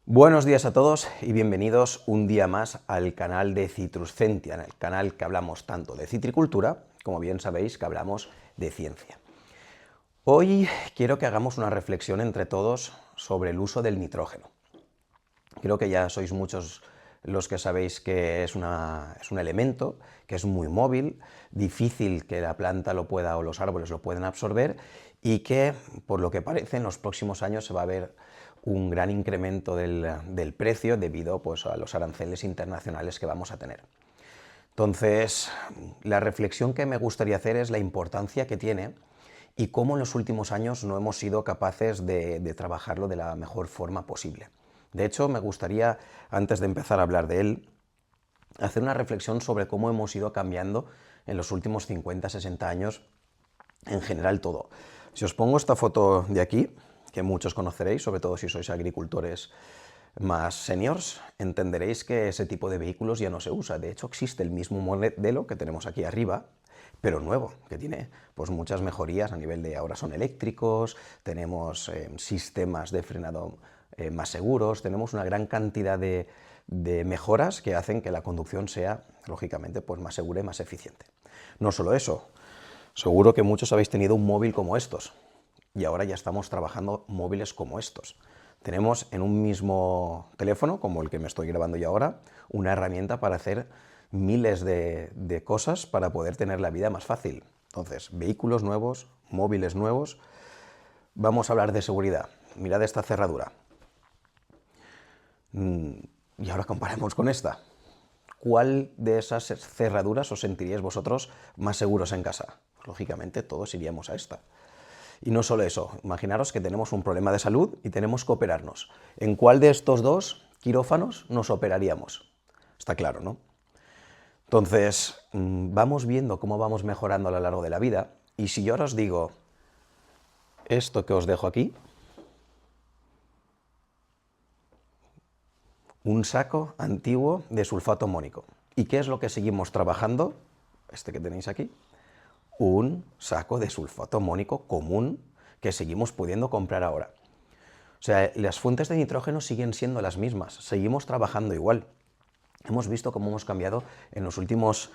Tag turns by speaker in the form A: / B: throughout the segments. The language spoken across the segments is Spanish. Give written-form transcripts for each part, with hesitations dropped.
A: Buenos días a todos y bienvenidos un día más al canal de Citruscentia, en el canal que hablamos tanto de citricultura, como bien sabéis que hablamos de ciencia. Hoy quiero que hagamos una reflexión entre todos sobre el uso del nitrógeno. Creo que ya sois muchos los que sabéis que es un elemento que es muy móvil, difícil que la planta lo pueda o los árboles lo puedan absorber y que, por lo que parece, en los próximos años se va a ver un gran incremento del precio debido pues, a los aranceles internacionales que vamos a tener. Entonces, la reflexión que me gustaría hacer es la importancia que tiene y cómo en los últimos años no hemos sido capaces de trabajarlo de la mejor forma posible. De hecho, me gustaría, antes de empezar a hablar de él, hacer una reflexión sobre cómo hemos ido cambiando en los últimos 50-60 años en general todo. Si os pongo esta foto de aquí, que muchos conoceréis, sobre todo si sois agricultores más seniors, entenderéis que ese tipo de vehículos ya no se usa. De hecho, existe el mismo modelo que tenemos aquí arriba, pero nuevo, que tiene pues, muchas mejorías a nivel de ahora son eléctricos, tenemos sistemas de frenado más seguros, tenemos una gran cantidad de mejoras que hacen que la conducción sea, lógicamente, pues, más segura y más eficiente. No solo eso, seguro que muchos habéis tenido un móvil como estos, y ahora ya estamos trabajando móviles como estos. Tenemos en un mismo teléfono, como el que me estoy grabando yo ahora, una herramienta para hacer miles de cosas para poder tener la vida más fácil. Entonces, vehículos nuevos, móviles nuevos. Vamos a hablar de seguridad. Mirad esta cerradura. Y ahora comparemos con esta. ¿Cuál de esas cerraduras os sentiríais vosotros más seguros en casa? Lógicamente todos iríamos a esta. Y no solo eso, imaginaros que tenemos un problema de salud y tenemos que operarnos. ¿En cuál de estos dos quirófanos nos operaríamos? Está claro, ¿no? Entonces, vamos viendo cómo vamos mejorando a lo largo de la vida, y si yo ahora os digo esto que os dejo aquí, un saco antiguo de sulfato amónico. ¿Y qué es lo que seguimos trabajando? Este que tenéis aquí. Un saco de sulfato amónico común que seguimos pudiendo comprar ahora. O sea, las fuentes de nitrógeno siguen siendo las mismas, seguimos trabajando igual. Hemos visto cómo hemos cambiado en los últimos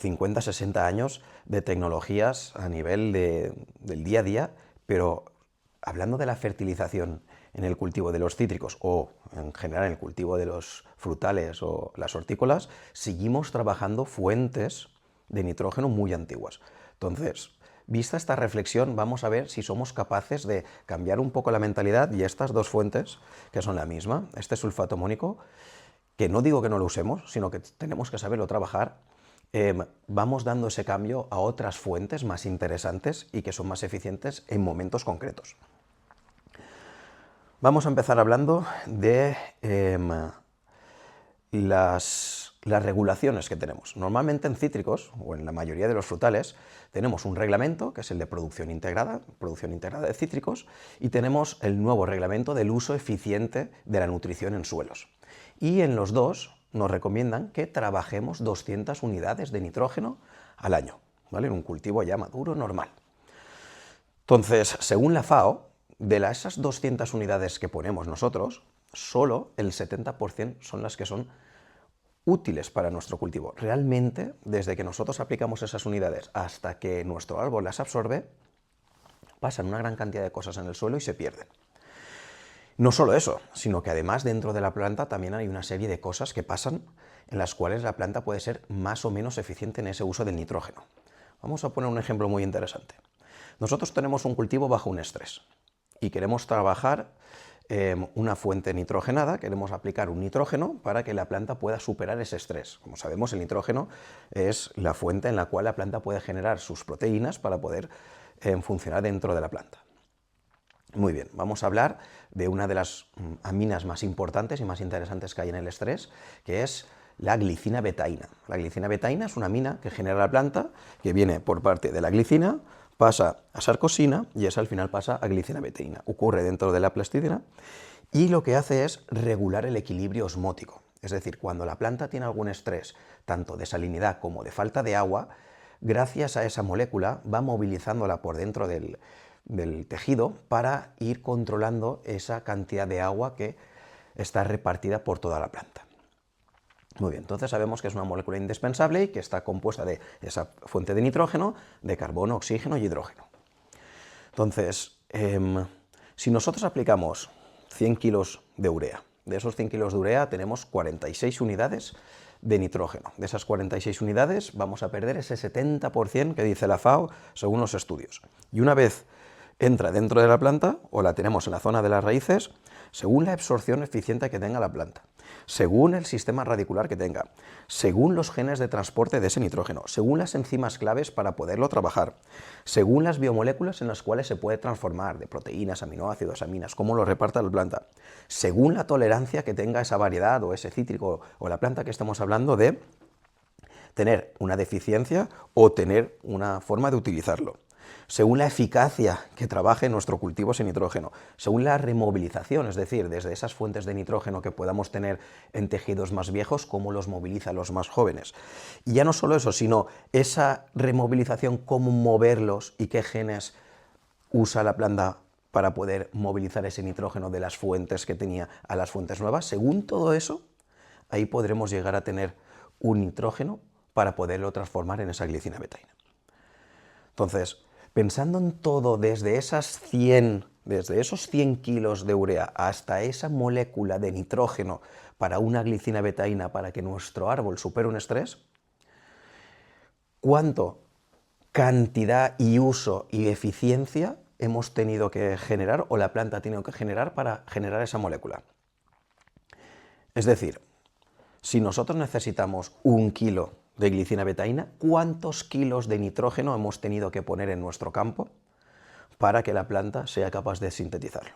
A: 50-60 años de tecnologías a nivel del día a día, pero hablando de la fertilización en el cultivo de los cítricos o en general en el cultivo de los frutales o las hortícolas, seguimos trabajando fuentes de nitrógeno muy antiguas. Entonces, vista esta reflexión, vamos a ver si somos capaces de cambiar un poco la mentalidad y estas dos fuentes, que son la misma, este sulfato amónico, que no digo que no lo usemos, sino que tenemos que saberlo trabajar, vamos dando ese cambio a otras fuentes más interesantes y que son más eficientes en momentos concretos. Vamos a empezar hablando de las regulaciones que tenemos. Normalmente en cítricos, o en la mayoría de los frutales, tenemos un reglamento, que es el de producción integrada de cítricos, y tenemos el nuevo reglamento del uso eficiente de la nutrición en suelos. Y en los dos nos recomiendan que trabajemos 200 unidades de nitrógeno al año, ¿vale? En un cultivo ya maduro, normal. Entonces, según la FAO, de esas 200 unidades que ponemos nosotros, solo el 70% son las que son útiles para nuestro cultivo. Realmente, desde que nosotros aplicamos esas unidades hasta que nuestro árbol las absorbe, pasan una gran cantidad de cosas en el suelo y se pierden. No solo eso, sino que además dentro de la planta también hay una serie de cosas que pasan en las cuales la planta puede ser más o menos eficiente en ese uso del nitrógeno. Vamos a poner un ejemplo muy interesante. Nosotros tenemos un cultivo bajo un estrés y queremos trabajar una fuente nitrogenada, queremos aplicar un nitrógeno para que la planta pueda superar ese estrés. Como sabemos, el nitrógeno es la fuente en la cual la planta puede generar sus proteínas para poder funcionar dentro de la planta. Muy bien, vamos a hablar de una de las aminas más importantes y más interesantes que hay en el estrés, que es la glicina betaína. La glicina betaína es una amina que genera la planta, que viene por parte de la glicina, pasa a sarcosina y esa al final pasa a glicina betaína. Ocurre dentro de la plastidina y lo que hace es regular el equilibrio osmótico. Es decir, cuando la planta tiene algún estrés, tanto de salinidad como de falta de agua, gracias a esa molécula va movilizándola por dentro del tejido para ir controlando esa cantidad de agua que está repartida por toda la planta. Muy bien, entonces sabemos que es una molécula indispensable y que está compuesta de esa fuente de nitrógeno, de carbono, oxígeno y hidrógeno. Entonces, si nosotros aplicamos 100 kilos de urea, de esos 100 kilos de urea tenemos 46 unidades de nitrógeno. De esas 46 unidades vamos a perder ese 70% que dice la FAO según los estudios. Y una vez entra dentro de la planta o la tenemos en la zona de las raíces, según la absorción eficiente que tenga la planta, según el sistema radicular que tenga, según los genes de transporte de ese nitrógeno, según las enzimas claves para poderlo trabajar, según las biomoléculas en las cuales se puede transformar, de proteínas, aminoácidos, aminas, cómo lo reparta la planta, según la tolerancia que tenga esa variedad o ese cítrico o la planta que estamos hablando de tener una deficiencia o tener una forma de utilizarlo, según la eficacia que trabaje nuestro cultivo ese nitrógeno, según la removilización, es decir, desde esas fuentes de nitrógeno que podamos tener en tejidos más viejos, cómo los moviliza a los más jóvenes. Y ya no solo eso, sino esa removilización, cómo moverlos y qué genes usa la planta para poder movilizar ese nitrógeno de las fuentes que tenía a las fuentes nuevas. Según todo eso, ahí podremos llegar a tener un nitrógeno para poderlo transformar en esa glicina betaína. Entonces, pensando en todo desde esos 100 kilos de urea hasta esa molécula de nitrógeno para una glicina betaína para que nuestro árbol supere un estrés, ¿cuánto cantidad y uso y eficiencia hemos tenido que generar o la planta ha tenido que generar para generar esa molécula? Es decir, si nosotros necesitamos 1 kilo de glicina betaína, ¿cuántos kilos de nitrógeno hemos tenido que poner en nuestro campo para que la planta sea capaz de sintetizarlo?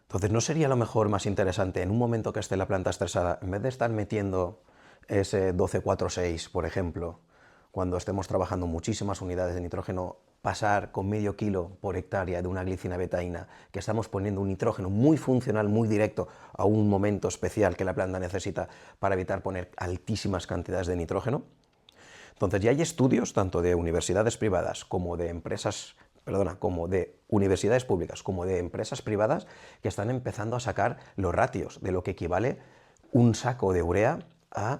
A: Entonces, ¿no sería a lo mejor más interesante en un momento que esté la planta estresada, en vez de estar metiendo ese 12,4,6, por ejemplo, cuando estemos trabajando muchísimas unidades de nitrógeno, pasar con medio kilo por hectárea de una glicina betaína, que estamos poniendo un nitrógeno muy funcional, muy directo a un momento especial que la planta necesita para evitar poner altísimas cantidades de nitrógeno? Entonces ya hay estudios tanto de universidades privadas como de como de universidades públicas, como de empresas privadas, que están empezando a sacar los ratios de lo que equivale un saco de urea a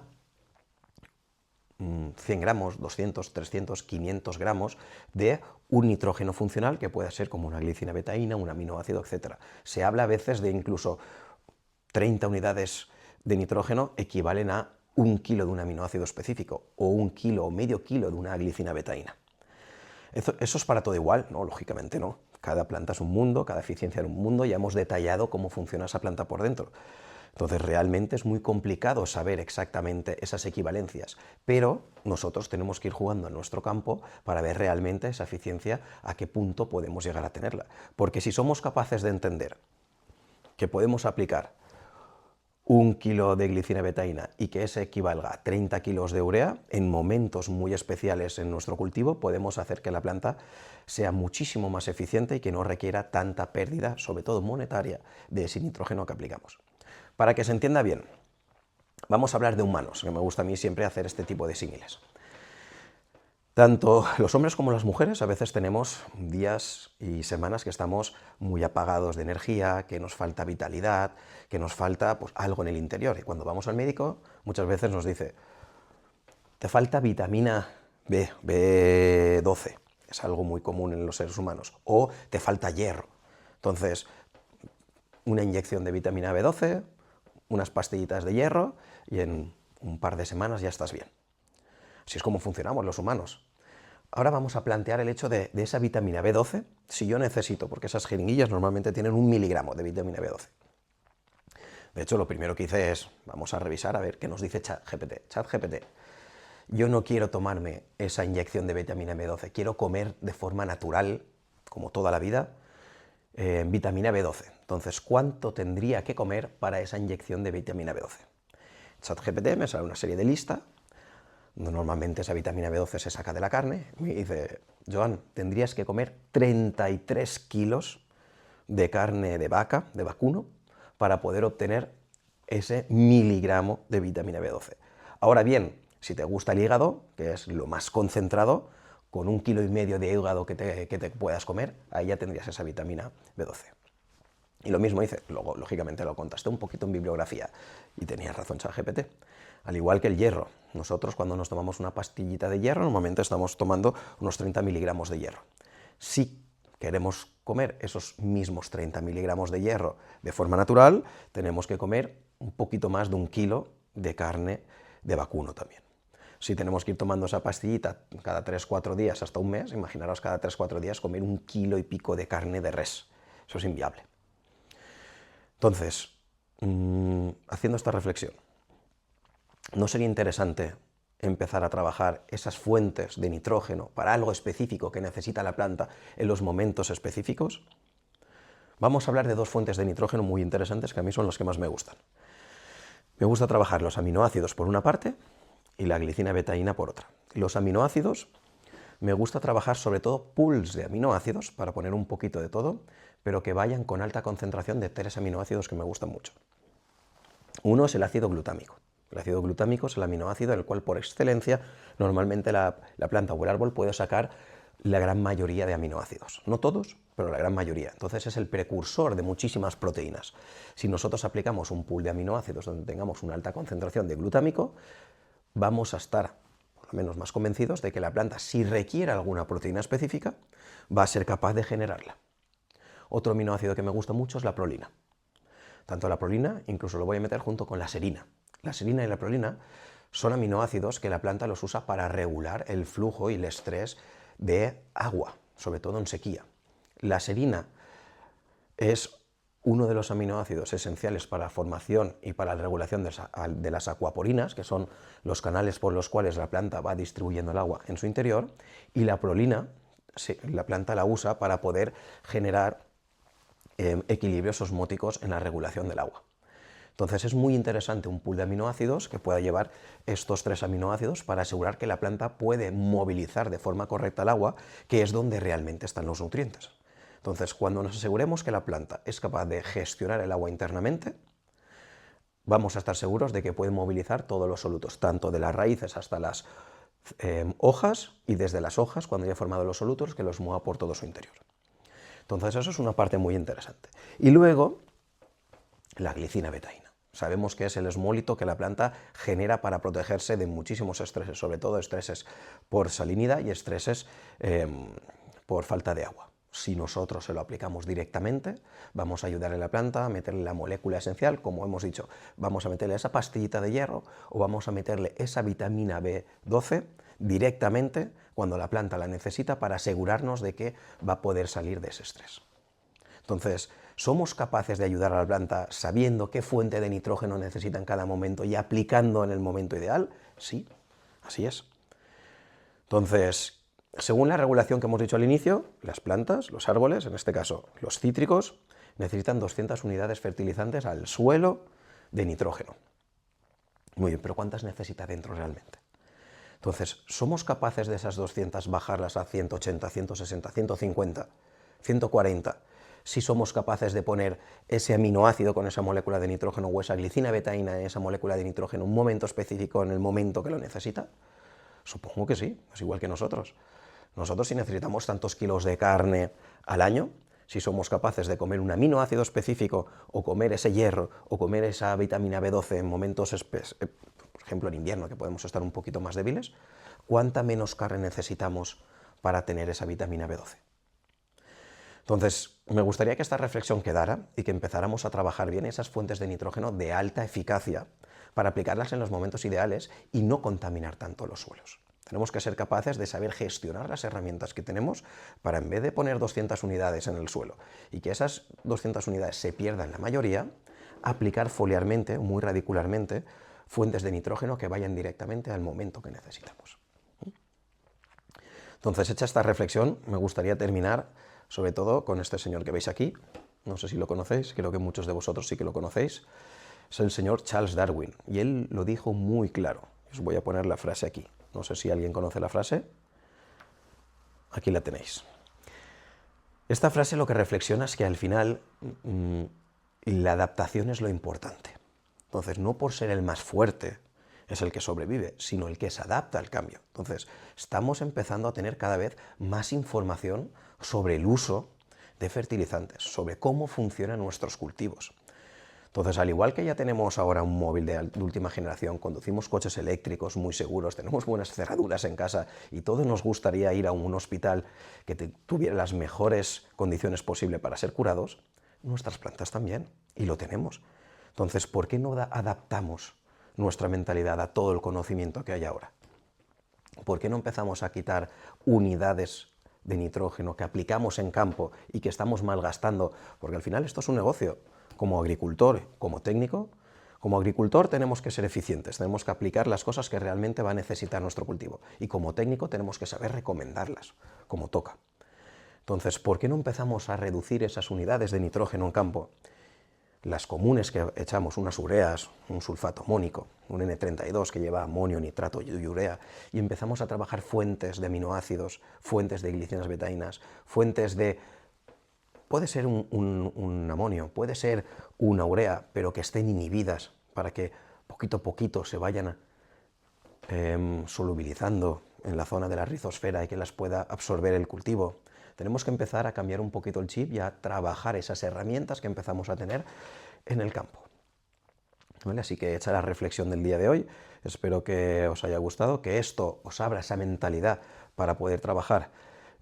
A: 100 gramos, 200, 300, 500 gramos de un nitrógeno funcional que puede ser como una glicina betaína, un aminoácido, etc. Se habla a veces de incluso 30 unidades de nitrógeno equivalen a 1 kilo de un aminoácido específico o 1 kilo o medio kilo de una glicina betaína. ¿Eso es para todo igual? No, lógicamente no. Cada planta es un mundo, cada eficiencia es un mundo, ya hemos detallado cómo funciona esa planta por dentro. Entonces realmente es muy complicado saber exactamente esas equivalencias, pero nosotros tenemos que ir jugando en nuestro campo para ver realmente esa eficiencia, a qué punto podemos llegar a tenerla. Porque si somos capaces de entender que podemos aplicar 1 kilo de glicina betaína y que ese equivalga a 30 kilos de urea, en momentos muy especiales en nuestro cultivo podemos hacer que la planta sea muchísimo más eficiente y que no requiera tanta pérdida, sobre todo monetaria, de ese nitrógeno que aplicamos. Para que se entienda bien, vamos a hablar de humanos, que me gusta a mí siempre hacer este tipo de símiles. Tanto los hombres como las mujeres a veces tenemos días y semanas que estamos muy apagados de energía, que nos falta vitalidad, que nos falta algo en el interior. Y cuando vamos al médico muchas veces nos dice, te falta vitamina B12, es algo muy común en los seres humanos, o te falta hierro. Entonces, una inyección de vitamina B12, unas pastillitas de hierro y en un par de semanas ya estás bien. Así es como funcionamos los humanos. Ahora vamos a plantear el hecho de esa vitamina B12, si yo necesito, porque esas jeringuillas normalmente tienen 1 miligramo de vitamina B12. De hecho, lo primero que hice es, vamos a revisar a ver qué nos dice ChatGPT. ChatGPT, yo no quiero tomarme esa inyección de vitamina B12, quiero comer de forma natural, como toda la vida, vitamina B12. Entonces, ¿cuánto tendría que comer para esa inyección de vitamina B12? ChatGPT me sale una serie de listas. Normalmente esa vitamina B12 se saca de la carne. Me dice, Joan, tendrías que comer 33 kilos de carne de vaca, de vacuno, para poder obtener ese miligramo de vitamina B12. Ahora bien, si te gusta el hígado, que es lo más concentrado, con 1,5 kilos de hígado que te puedas comer, ahí ya tendrías esa vitamina B12. Y lo mismo hice, luego lógicamente lo contrasté un poquito en bibliografía y tenía razón ChatGPT. Al igual que el hierro, nosotros cuando nos tomamos una pastillita de hierro, normalmente estamos tomando unos 30 miligramos de hierro. Si queremos comer esos mismos 30 miligramos de hierro de forma natural, tenemos que comer un poquito más de 1 kilo de carne de vacuno también. Si tenemos que ir tomando esa pastillita cada 3-4 días hasta un mes, imaginaros cada 3-4 días comer 1 kilo y pico de carne de res. Eso es inviable. Entonces, haciendo esta reflexión, ¿no sería interesante empezar a trabajar esas fuentes de nitrógeno para algo específico que necesita la planta en los momentos específicos? Vamos a hablar de 2 fuentes de nitrógeno muy interesantes que a mí son las que más me gustan. Me gusta trabajar los aminoácidos por una parte y la glicina betaína por otra. Los aminoácidos, me gusta trabajar sobre todo pools de aminoácidos para poner un poquito de todo, pero que vayan con alta concentración de 3 aminoácidos que me gustan mucho. Uno es el ácido glutámico. El ácido glutámico es el aminoácido del cual por excelencia normalmente la planta o el árbol puede sacar la gran mayoría de aminoácidos. No todos, pero la gran mayoría. Entonces es el precursor de muchísimas proteínas. Si nosotros aplicamos un pool de aminoácidos donde tengamos una alta concentración de glutámico, vamos a estar por lo menos más convencidos de que la planta, si requiere alguna proteína específica, va a ser capaz de generarla. Otro aminoácido que me gusta mucho es la prolina. Tanto la prolina, incluso lo voy a meter junto con la serina. La serina y la prolina son aminoácidos que la planta los usa para regular el flujo y el estrés de agua, sobre todo en sequía. La serina es uno de los aminoácidos esenciales para la formación y para la regulación de las acuaporinas, que son los canales por los cuales la planta va distribuyendo el agua en su interior, y la prolina, la planta la usa para poder generar equilibrios osmóticos en la regulación del agua. Entonces es muy interesante un pool de aminoácidos que pueda llevar estos 3 aminoácidos para asegurar que la planta puede movilizar de forma correcta el agua, que es donde realmente están los nutrientes. Entonces, cuando nos aseguremos que la planta es capaz de gestionar el agua internamente, vamos a estar seguros de que puede movilizar todos los solutos, tanto de las raíces hasta las hojas, y desde las hojas, cuando haya formado los solutos, que los mueva por todo su interior. Entonces eso es una parte muy interesante. Y luego, la glicina betaína. Sabemos que es el osmólito que la planta genera para protegerse de muchísimos estreses, sobre todo estreses por salinidad y estreses por falta de agua. Si nosotros se lo aplicamos directamente, vamos a ayudar a la planta a meterle la molécula esencial, como hemos dicho, vamos a meterle esa pastillita de hierro o vamos a meterle esa vitamina B12 directamente cuando la planta la necesita para asegurarnos de que va a poder salir de ese estrés. Entonces, ¿somos capaces de ayudar a la planta sabiendo qué fuente de nitrógeno necesita en cada momento y aplicando en el momento ideal? Sí, así es. Entonces, según la regulación que hemos dicho al inicio, las plantas, los árboles, en este caso los cítricos, necesitan 200 unidades fertilizantes al suelo de nitrógeno. Muy bien, pero ¿cuántas necesita dentro realmente? Entonces, ¿somos capaces de esas 200 bajarlas a 180, 160, 150, 140? Si somos capaces de poner ese aminoácido con esa molécula de nitrógeno o esa glicina betaína en esa molécula de nitrógeno en un momento específico, en el momento que lo necesita. Supongo que sí, es igual que nosotros. Nosotros, si necesitamos tantos kilos de carne al año, si somos capaces de comer un aminoácido específico o comer ese hierro o comer esa vitamina B12 en momentos por ejemplo en invierno, que podemos estar un poquito más débiles, ¿cuánta menos carne necesitamos para tener esa vitamina B12? Entonces, me gustaría que esta reflexión quedara y que empezáramos a trabajar bien esas fuentes de nitrógeno de alta eficacia para aplicarlas en los momentos ideales y no contaminar tanto los suelos. Tenemos que ser capaces de saber gestionar las herramientas que tenemos para, en vez de poner 200 unidades en el suelo y que esas 200 unidades se pierdan la mayoría, aplicar foliarmente, muy radicularmente, fuentes de nitrógeno que vayan directamente al momento que necesitamos. Entonces, hecha esta reflexión, me gustaría terminar sobre todo con este señor que veis aquí. No sé si lo conocéis, creo que muchos de vosotros sí que lo conocéis. Es el señor Charles Darwin, y él lo dijo muy claro. Os voy a poner la frase aquí. No sé si alguien conoce la frase. Aquí la tenéis. Esta frase lo que reflexiona es que al final la adaptación es lo importante. Entonces, no por ser el más fuerte es el que sobrevive, sino el que se adapta al cambio. Entonces, estamos empezando a tener cada vez más información sobre el uso de fertilizantes, sobre cómo funcionan nuestros cultivos. Entonces, al igual que ya tenemos ahora un móvil de última generación, conducimos coches eléctricos muy seguros, tenemos buenas cerraduras en casa y todos nos gustaría ir a un hospital que tuviera las mejores condiciones posibles para ser curados, nuestras plantas también, y lo tenemos. Entonces, ¿por qué no adaptamos nuestra mentalidad a todo el conocimiento que hay ahora? ¿Por qué no empezamos a quitar unidades de nitrógeno que aplicamos en campo y que estamos malgastando? Porque al final esto es un negocio. Como agricultor, como agricultor tenemos que ser eficientes, tenemos que aplicar las cosas que realmente va a necesitar nuestro cultivo. Y como técnico tenemos que saber recomendarlas, como toca. Entonces, ¿por qué no empezamos a reducir esas unidades de nitrógeno en campo? Las comunes que echamos, unas ureas, un sulfato amónico, un N32 que lleva amonio, nitrato y urea, y empezamos a trabajar fuentes de aminoácidos, fuentes de glicinas betaínas, fuentes de... Puede ser un amonio, puede ser una urea, pero que estén inhibidas para que poquito a poquito se vayan solubilizando en la zona de la rizosfera y que las pueda absorber el cultivo. Tenemos que empezar a cambiar un poquito el chip y a trabajar esas herramientas que empezamos a tener en el campo. ¿Vale? Así que hecha la reflexión del día de hoy, espero que os haya gustado, que esto os abra esa mentalidad para poder trabajar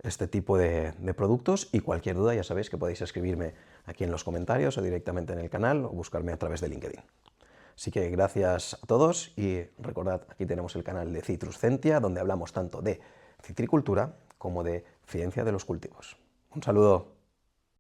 A: este tipo de productos, y cualquier duda ya sabéis que podéis escribirme aquí en los comentarios o directamente en el canal o buscarme a través de LinkedIn. Así que gracias a todos y recordad, aquí tenemos el canal de Citruscentia, donde hablamos tanto de citricultura como de ciencia de los cultivos. Un saludo.